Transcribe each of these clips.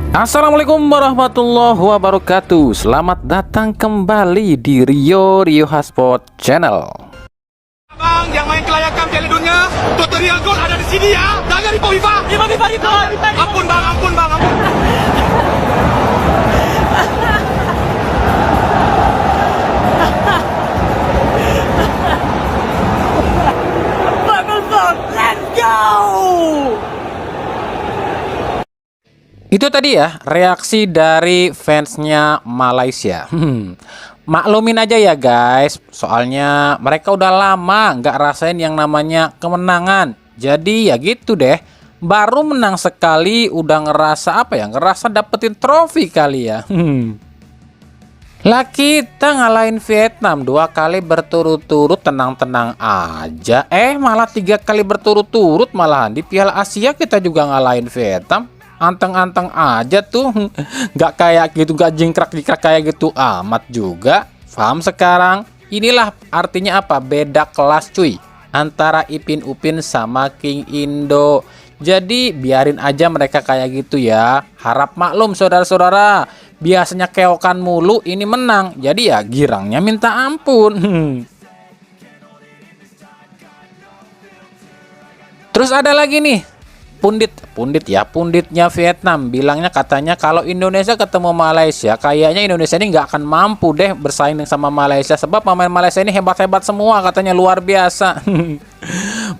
Assalamualaikum warahmatullahi wabarakatuh. Selamat datang kembali di Rio Hotspot Channel. Bang, yang main kelayakan Piala Dunia, tutorial gol ada di sini ya. Jangan Ripo Viva. Ampun bang, ampun. Let's go! Itu tadi ya reaksi dari fansnya Malaysia. Maklumin aja ya guys, soalnya mereka udah lama nggak rasain yang namanya kemenangan. Jadi ya gitu deh, baru menang sekali udah ngerasa apa ya, ngerasa dapetin trofi kali ya. Lah kita ngalahin Vietnam 2 kali berturut-turut tenang-tenang aja. Malah 3 kali berturut-turut malahan di Piala Asia kita juga ngalahin Vietnam. Anteng-anteng aja tuh. Nggak kayak gitu, nggak jingkrak-jingkrak kayak gitu amat juga. Paham sekarang? Inilah artinya apa? Beda kelas cuy, antara Ipin Upin sama King Indo. Jadi biarin aja mereka kayak gitu ya. Harap maklum saudara-saudara. Biasanya keokan mulu, ini menang. Jadi ya girangnya minta ampun. Terus ada lagi nih. Punditnya Vietnam bilangnya, katanya kalau Indonesia ketemu Malaysia, kayaknya Indonesia ini nggak akan mampu deh bersaing sama Malaysia, sebab pemain Malaysia ini hebat-hebat semua, katanya luar biasa.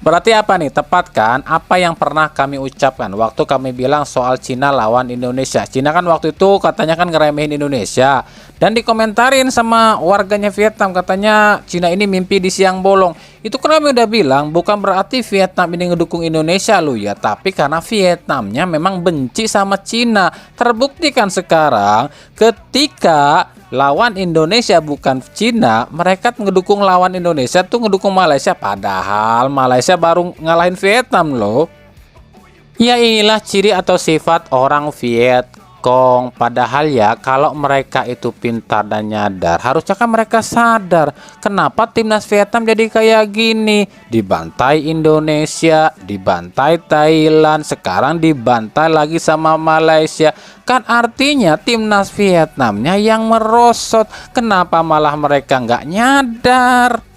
Berarti apa nih? Tepat kan apa yang pernah kami ucapkan waktu kami bilang soal Cina lawan Indonesia. Cina kan waktu itu katanya kan ngeremehin Indonesia, dan dikomentarin sama warganya Vietnam, katanya Cina ini mimpi di siang bolong. Itu kan kami udah bilang bukan berarti Vietnam ini ngedukung Indonesia loh ya, tapi karena Vietnamnya memang benci sama Cina. Terbuktikan sekarang ketika lawan Indonesia bukan Cina, mereka ngedukung lawan Indonesia tuh ngedukung Malaysia, padahal Malaysia baru ngalahin Vietnam loh. Ya inilah ciri atau sifat orang Vietcong. Padahal ya kalau mereka itu pintar dan nyadar, harusnya kan mereka sadar kenapa timnas Vietnam jadi kayak gini. Dibantai Indonesia, dibantai Thailand, sekarang dibantai lagi sama Malaysia. Kan artinya timnas Vietnamnya yang merosot. Kenapa malah mereka nggak nyadar?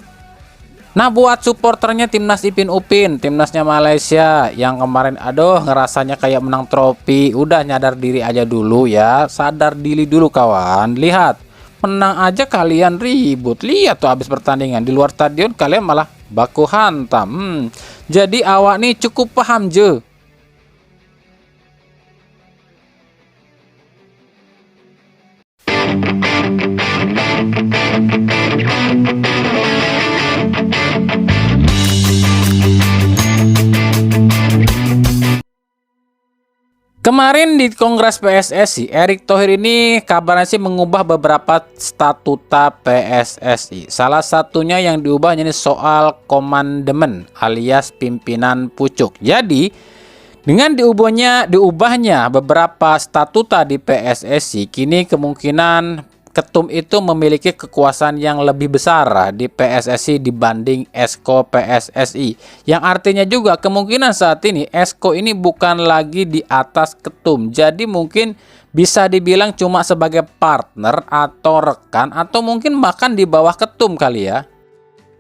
Nah buat supporternya timnas Ipin Upin, timnasnya Malaysia yang kemarin aduh ngerasanya kayak menang trofi, udah nyadar diri aja dulu ya, sadar diri dulu kawan. Lihat, menang aja kalian ribut. Lihat tuh habis pertandingan di luar stadion kalian malah baku hantam. Jadi awak nih cukup paham je. Kemarin di Kongres PSSI, Erick Thohir ini kabarnya sih mengubah beberapa statuta PSSI. Salah satunya yang diubahnya ini soal komandemen alias pimpinan pucuk. Jadi dengan diubahnya beberapa statuta di PSSI, kini kemungkinan ketum itu memiliki kekuasaan yang lebih besar di PSSI dibanding Esko PSSI. Yang artinya juga kemungkinan saat ini Esko ini bukan lagi di atas ketum. Jadi mungkin bisa dibilang cuma sebagai partner atau rekan, atau mungkin bahkan di bawah ketum kali ya.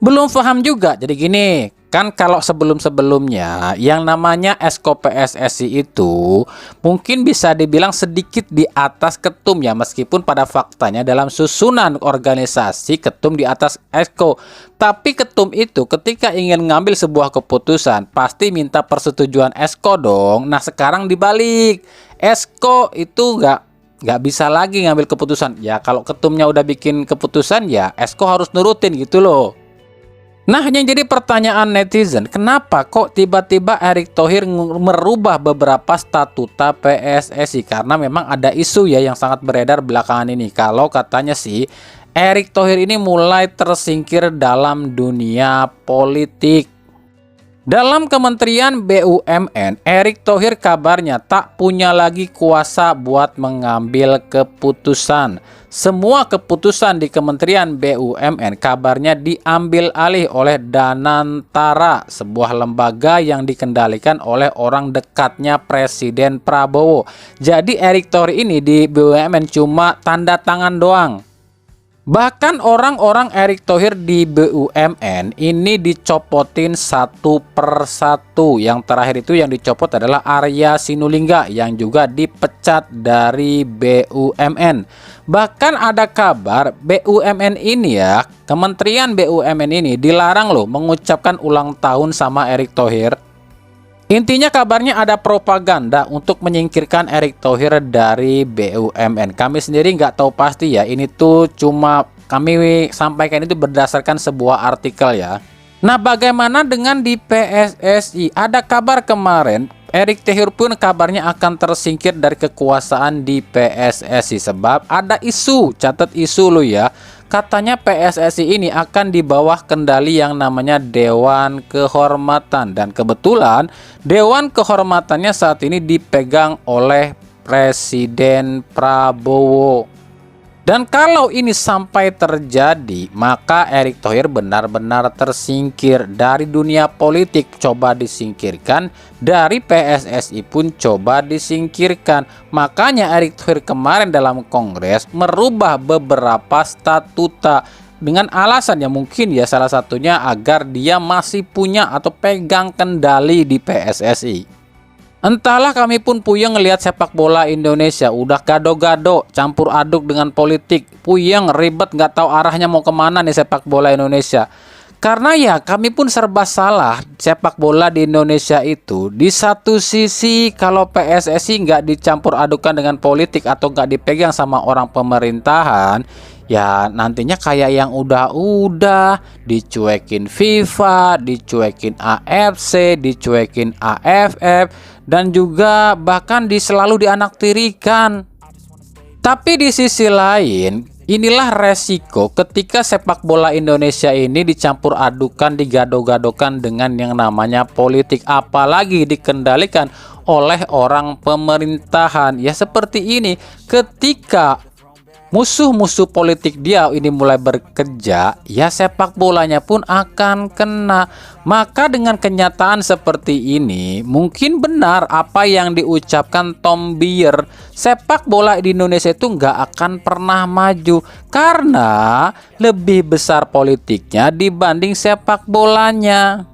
Belum paham juga. Jadi gini, kan kalau sebelum-sebelumnya yang namanya Esko PSSI itu mungkin bisa dibilang sedikit di atas ketum ya, meskipun pada faktanya dalam susunan organisasi ketum di atas Esko. Tapi ketum itu ketika ingin ngambil sebuah keputusan pasti minta persetujuan Esko dong. Nah sekarang dibalik, Esko itu nggak bisa lagi ngambil keputusan. Ya kalau ketumnya udah bikin keputusan ya Esko harus nurutin gitu loh. Nah, yang jadi pertanyaan netizen, kenapa kok tiba-tiba Erick Thohir merubah beberapa statuta PSSI? Karena memang ada isu ya yang sangat beredar belakangan ini. Kalau katanya sih, Erick Thohir ini mulai tersingkir dalam dunia politik. Dalam Kementerian BUMN, Erick Thohir kabarnya tak punya lagi kuasa buat mengambil keputusan. Semua keputusan di Kementerian BUMN kabarnya diambil alih oleh Danantara, sebuah lembaga yang dikendalikan oleh orang dekatnya Presiden Prabowo. Jadi Erick Thohir ini di BUMN cuma tanda tangan doang. Bahkan orang-orang Erick Thohir di BUMN ini dicopotin satu persatu. Yang terakhir itu yang dicopot adalah Arya Sinulinga yang juga dipecat dari BUMN. Bahkan ada kabar BUMN ini ya, Kementerian BUMN ini dilarang loh mengucapkan ulang tahun sama Erick Thohir. Intinya kabarnya ada propaganda untuk menyingkirkan Erick Thohir dari BUMN. Kami sendiri nggak tahu pasti ya, ini tuh cuma kami sampaikan itu berdasarkan sebuah artikel ya. Nah, bagaimana dengan di PSSI? Ada kabar kemarin Erick Thohir pun kabarnya akan tersingkir dari kekuasaan di PSSI sebab ada isu, catat isu lo ya. Katanya PSSI ini akan di bawah kendali yang namanya Dewan Kehormatan. Dan kebetulan Dewan Kehormatannya saat ini dipegang oleh Presiden Prabowo. Dan kalau ini sampai terjadi, maka Erick Thohir benar-benar tersingkir dari dunia politik, coba disingkirkan, dari PSSI pun coba disingkirkan. Makanya Erick Thohir kemarin dalam Kongres merubah beberapa statuta dengan alasan yang mungkin ya salah satunya agar dia masih punya atau pegang kendali di PSSI. Entahlah, kami pun puyeng ngelihat sepak bola Indonesia udah gado-gado, campur aduk dengan politik, puyeng, ribet, nggak tahu arahnya mau kemana nih sepak bola Indonesia. Karena ya kami pun serba salah sepak bola di Indonesia itu. Di satu sisi kalau PSSI nggak dicampur adukan dengan politik atau nggak dipegang sama orang pemerintahan, ya nantinya kayak yang udah dicuekin FIFA, dicuekin AFC, dicuekin AFF, dan juga bahkan selalu dianaktirikan. Tapi di sisi lain, inilah resiko ketika sepak bola Indonesia ini dicampur adukan, digado-gadokan dengan yang namanya politik, apalagi dikendalikan oleh orang pemerintahan. Ya seperti ini, ketika musuh-musuh politik dia ini mulai bekerja, ya sepak bolanya pun akan kena. Maka dengan kenyataan seperti ini, mungkin benar apa yang diucapkan Tom Bier, sepak bola di Indonesia itu nggak akan pernah maju karena lebih besar politiknya dibanding sepak bolanya.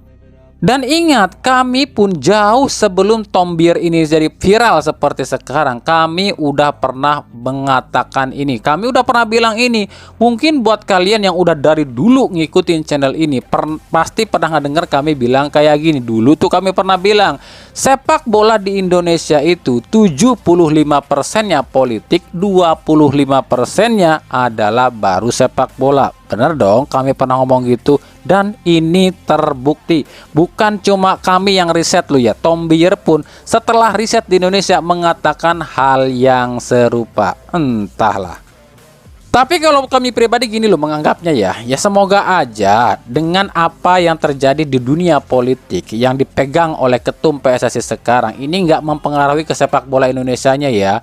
Dan ingat, kami pun jauh sebelum Tom Bier ini jadi viral seperti sekarang, kami udah pernah mengatakan ini. Kami udah pernah bilang ini. Mungkin buat kalian yang udah dari dulu ngikutin channel ini, pasti pernah ngedenger kami bilang kayak gini. Dulu tuh kami pernah bilang, sepak bola di Indonesia itu 75%-nya politik, 25%-nya adalah baru sepak bola. Bener dong, kami pernah ngomong gitu. Dan ini terbukti. Bukan cuma kami yang riset lu ya, Tom Bier pun setelah riset di Indonesia mengatakan hal yang serupa. Entahlah. Tapi kalau kami pribadi gini loh menganggapnya ya semoga aja dengan apa yang terjadi di dunia politik yang dipegang oleh ketum PSSI sekarang ini nggak mempengaruhi ke sepak bola Indonesianya ya.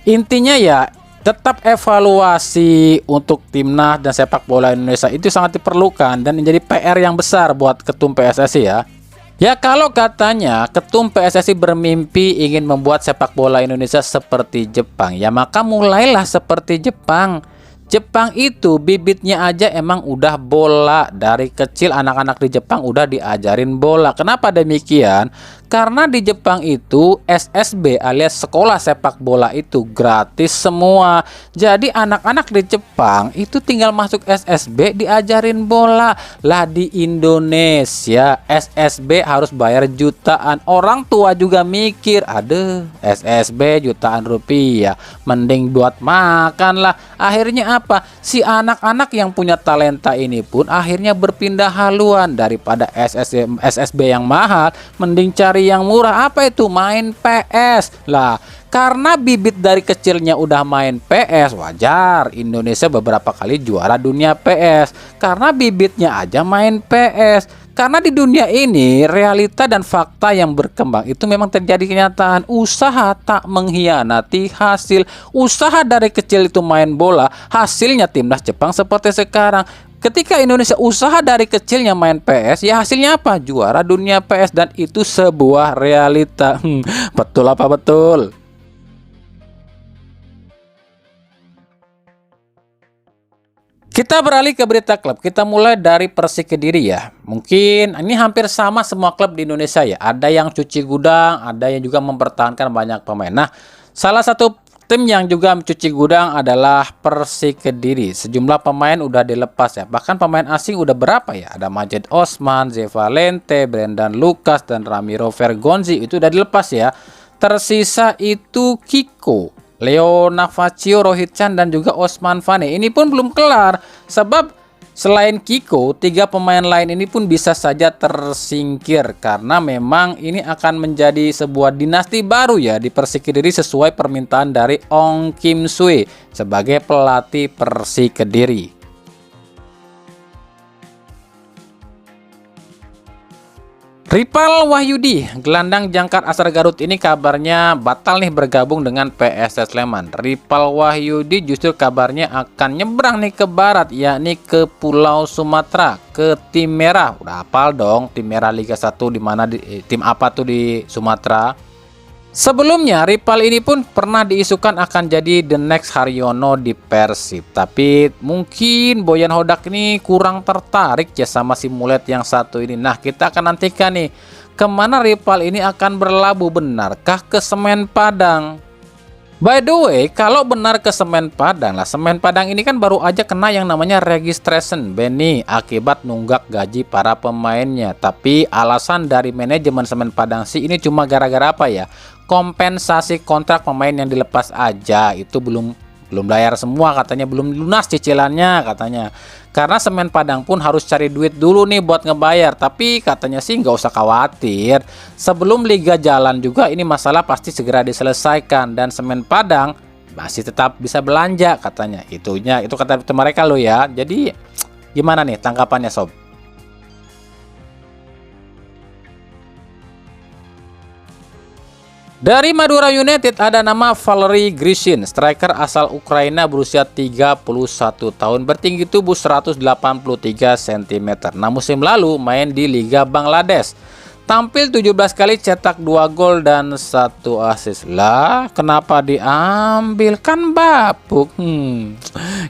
Intinya ya tetap evaluasi untuk timnas dan sepak bola Indonesia itu sangat diperlukan dan menjadi PR yang besar buat ketum PSSI ya. Ya kalau katanya ketum PSSI bermimpi ingin membuat sepak bola Indonesia seperti Jepang, ya maka mulailah seperti Jepang. Jepang itu bibitnya aja emang udah bola. Dari kecil anak-anak di Jepang udah diajarin bola. Kenapa demikian? Karena di Jepang itu SSB alias sekolah sepak bola itu gratis semua. Jadi anak-anak di Jepang itu tinggal masuk SSB diajarin bola. Lah di Indonesia SSB harus bayar jutaan. Orang tua juga mikir, aduh SSB jutaan rupiah, mending buat makan lah. Akhirnya apa? Si anak-anak yang punya talenta ini pun akhirnya berpindah haluan. Daripada SSB yang mahal, mending cari yang murah. Apa itu? Main PS lah. Karena bibit dari kecilnya udah main PS, wajar Indonesia beberapa kali juara dunia PS karena bibitnya aja main PS. Karena di dunia ini realita dan fakta yang berkembang itu memang terjadi kenyataan. Usaha tak mengkhianati hasil. Usaha dari kecil itu main bola, hasilnya timnas Jepang seperti sekarang. Ketika Indonesia usaha dari kecilnya main PS, ya hasilnya apa? Juara dunia PS, dan itu sebuah realita. Betul apa betul? Kita beralih ke berita klub. Kita mulai dari Persik Kediri ya. Mungkin ini hampir sama semua klub di Indonesia ya. Ada yang cuci gudang, ada yang juga mempertahankan banyak pemain. Nah, salah satu tim yang juga mencuci gudang adalah Persik Kediri. Sejumlah pemain udah dilepas ya. Bahkan pemain asing udah berapa ya? Ada Majid Osman, Ze Valente, Brendan Lucas, dan Ramiro Vergonzi itu udah dilepas ya. Tersisa itu Kiko, Leo Navacio, Rohit Chan, dan juga Osman Fane. Ini pun belum kelar, sebab selain Kiko, 3 pemain lain ini pun bisa saja tersingkir. Karena memang ini akan menjadi sebuah dinasti baru ya di Persik Kediri sesuai permintaan dari Ong Kim Sue sebagai pelatih Persik Kediri. Ripal Wahyudi, gelandang jangkar asal Garut ini kabarnya batal nih bergabung dengan PSS Sleman. Ripal Wahyudi justru kabarnya akan nyebrang nih ke barat, yakni ke Pulau Sumatera, ke tim merah. Udah hafal dong tim merah Liga 1 di mana, tim apa tuh di Sumatera. Sebelumnya Ripal ini pun pernah diisukan akan jadi the next Haryono di Persib. Tapi mungkin Boyan Hodak ini kurang tertarik ya sama si mulet yang satu ini. Nah, kita akan nantikan nih kemana Ripal ini akan berlabuh. Benarkah ke Semen Padang? By the way, kalau benar ke Semen Padang lah, Semen Padang ini kan baru aja kena yang namanya registration Benny akibat nunggak gaji para pemainnya. Tapi alasan dari manajemen Semen Padang sih ini cuma gara-gara apa ya? Kompensasi kontrak pemain yang dilepas aja itu belum bayar semua katanya, belum lunas cicilannya katanya. Karena Semen Padang pun harus cari duit dulu nih buat ngebayar. Tapi katanya sih nggak usah khawatir. Sebelum liga jalan juga ini masalah pasti segera diselesaikan. Dan Semen Padang masih tetap bisa belanja katanya. Itu kata mereka loh ya. Jadi gimana nih tanggapannya sob? Dari Madura United ada nama Valery Grishin, striker asal Ukraina berusia 31 tahun, bertinggi tubuh 183 cm. Nah, musim lalu main di Liga Bangladesh. Tampil 17 kali, cetak 2 gol dan 1 assist. Lah, kenapa diambil? Kan bapuk.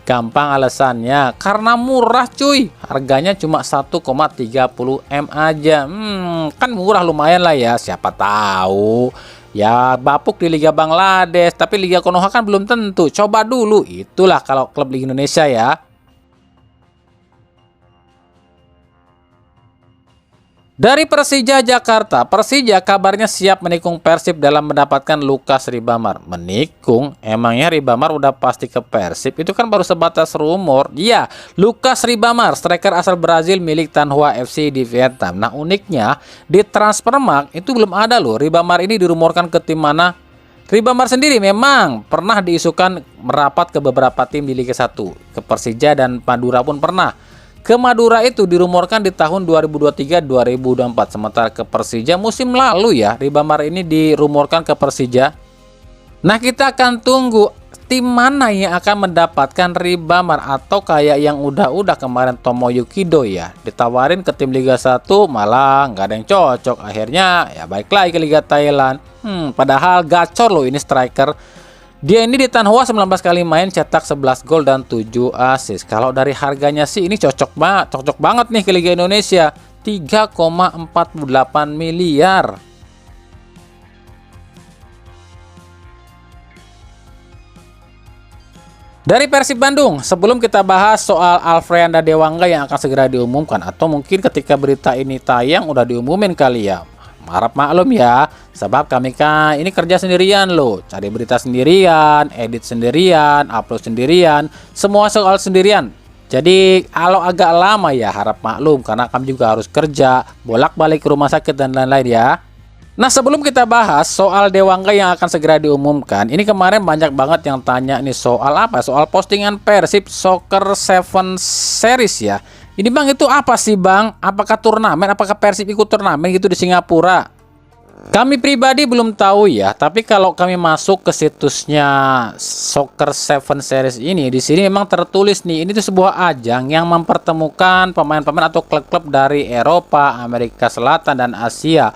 Gampang alasannya, karena murah cuy. Harganya cuma 1,30 M aja. Kan murah lumayan lah ya, siapa tahu ya bapuk di Liga Bangladesh, tapi Liga Konoha kan belum tentu. Coba dulu, itulah kalau klub Liga Indonesia ya. Dari Persija Jakarta, Persija kabarnya siap menikung Persib dalam mendapatkan Lucas Ribamar. Menikung? Emangnya Ribamar udah pasti ke Persib? Itu kan baru sebatas rumor. Iya, Lucas Ribamar, striker asal Brazil milik Tanhua FC di Vietnam. Nah, uniknya di Transfermarkt itu belum ada loh Ribamar ini dirumorkan ke tim mana. Ribamar sendiri memang pernah diisukan merapat ke beberapa tim di Liga 1. Ke Persija dan Madura pun pernah. Ke Madura itu dirumorkan di tahun 2023-2024. Sementara ke Persija musim lalu ya, Ribamar ini dirumorkan ke Persija. Nah, kita akan tunggu tim mana yang akan mendapatkan Ribamar. Atau kayak yang udah kemarin Tomoyuki Do ya, ditawarin ke tim Liga 1 malah nggak ada yang cocok. Akhirnya ya balik lagi ke Liga Thailand. Padahal gacor loh ini striker. Dia ini di Tanhua 19 kali main, cetak 11 gol dan 7 assist. Kalau dari harganya sih ini cocok banget nih ke Liga Indonesia. 3,48 miliar. Dari Persib Bandung, sebelum kita bahas soal Alfreanda Dewangga yang akan segera diumumkan, atau mungkin ketika berita ini tayang udah diumumin kali ya. Harap maklum ya, sebab kami kan ini kerja sendirian loh, cari berita sendirian, edit sendirian, upload sendirian, semua soal sendirian. Jadi kalau agak lama ya harap maklum, karena kami juga harus kerja, bolak-balik ke rumah sakit dan lain-lain ya. Nah, sebelum kita bahas soal Dewangga yang akan segera diumumkan, ini kemarin banyak banget yang tanya nih soal apa? Soal postingan Persib Soccer 7 Series ya. Ini Bang, itu apa sih Bang? Apakah turnamen? Apakah Persib ikut turnamen gitu di Singapura? Kami pribadi belum tahu ya, tapi kalau kami masuk ke situsnya Soccer 7 Series ini, di sini memang tertulis nih, ini tuh sebuah ajang yang mempertemukan pemain-pemain atau klub-klub dari Eropa, Amerika Selatan, dan Asia.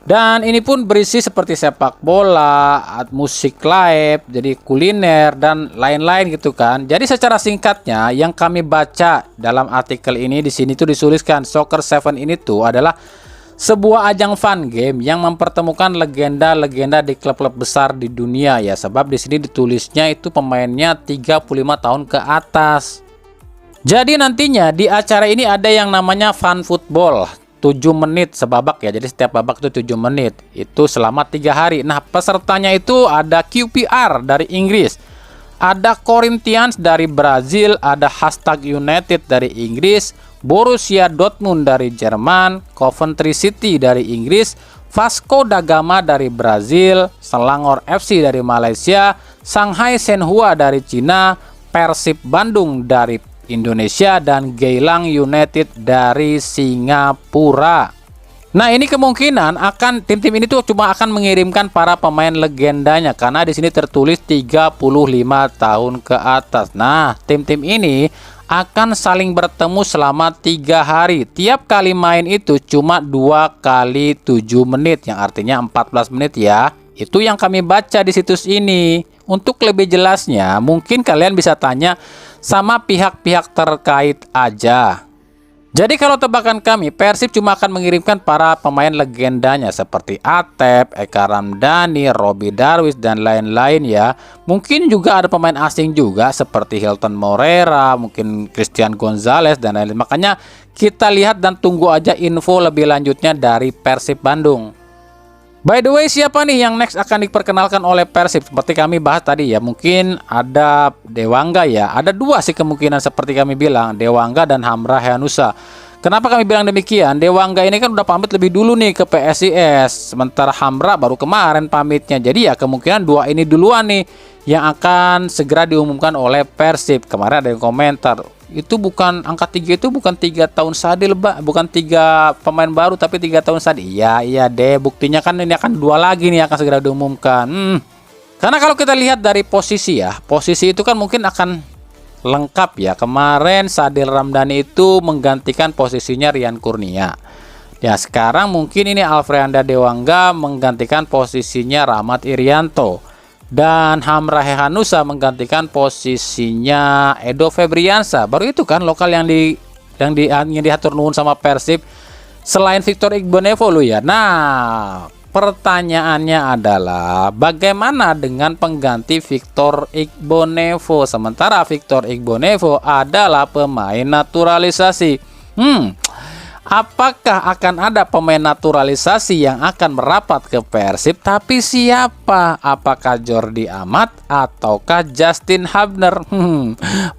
Dan ini pun berisi seperti sepak bola, musik live, jadi kuliner dan lain-lain gitu kan. Jadi secara singkatnya yang kami baca dalam artikel ini, di sini tuh dituliskan Soccer 7 ini tuh adalah sebuah ajang fun game yang mempertemukan legenda-legenda di klub-klub besar di dunia ya. Sebab di sini ditulisnya itu pemainnya 35 tahun ke atas. Jadi nantinya di acara ini ada yang namanya fun football 7 menit sebabak ya. Jadi setiap babak itu 7 menit. Itu selama 3 hari. Nah, pesertanya itu ada QPR dari Inggris, ada Corinthians dari Brazil, ada Hashtag United dari Inggris, Borussia Dortmund dari Jerman, Coventry City dari Inggris, Vasco da Gama dari Brazil, Selangor FC dari Malaysia, Shanghai Shenhua dari Cina, Persib Bandung dari Indonesia, dan Geylang United dari Singapura. Nah, ini kemungkinan akan tim-tim ini tuh cuma akan mengirimkan para pemain legendanya karena di sini tertulis 35 tahun ke atas. Nah, tim-tim ini akan saling bertemu selama 3 hari. Tiap kali main itu cuma 2 kali 7 menit yang artinya 14 menit ya. Itu yang kami baca di situs ini. Untuk lebih jelasnya, mungkin kalian bisa tanya sama pihak-pihak terkait aja. Jadi kalau tebakan kami, Persib cuma akan mengirimkan para pemain legendanya seperti Atep, Eka Ramdhani, Robby Darwish, dan lain-lain ya. Mungkin juga ada pemain asing juga seperti Hilton Moreira, mungkin Christian Gonzalez, dan lain-lain. Makanya kita lihat dan tunggu aja info lebih lanjutnya dari Persib Bandung. By the way, siapa nih yang next akan diperkenalkan oleh Persib? Seperti kami bahas tadi ya, mungkin ada Dewangga ya. Ada 2 sih kemungkinan seperti kami bilang, Dewangga dan Hamra Hehanussa. Kenapa kami bilang demikian? Dewangga ini kan udah pamit lebih dulu nih ke PSIS, sementara Hamra baru kemarin pamitnya. Jadi ya kemungkinan 2 ini duluan nih yang akan segera diumumkan oleh Persib. Kemarin ada yang komentar, itu bukan angka 3 itu bukan 3 tahun Sadil, Mbak, bukan 3 pemain baru tapi 3 tahun Sadil. Iya deh, buktinya kan ini akan 2 lagi nih akan segera diumumkan. Karena kalau kita lihat dari posisi ya, posisi itu kan mungkin akan lengkap ya. Kemarin Sadil Ramdhani itu menggantikan posisinya Rian Kurnia. Ya, sekarang mungkin ini Alfreanda Dewangga menggantikan posisinya Rahmat Irianto. Dan Hamra Hehanussa menggantikan posisinya Edo Febriansa. Baru itu kan lokal yang diatur nuhun sama Persib selain Victor Igbonevo lo ya. Nah, pertanyaannya adalah bagaimana dengan pengganti Victor Igbonevo? Sementara Victor Igbonevo adalah pemain naturalisasi. Apakah akan ada pemain naturalisasi yang akan merapat ke Persib? Tapi siapa? Apakah Jordi Amat ataukah Justin Hubner?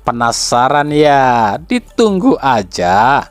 Penasaran ya? Ditunggu aja.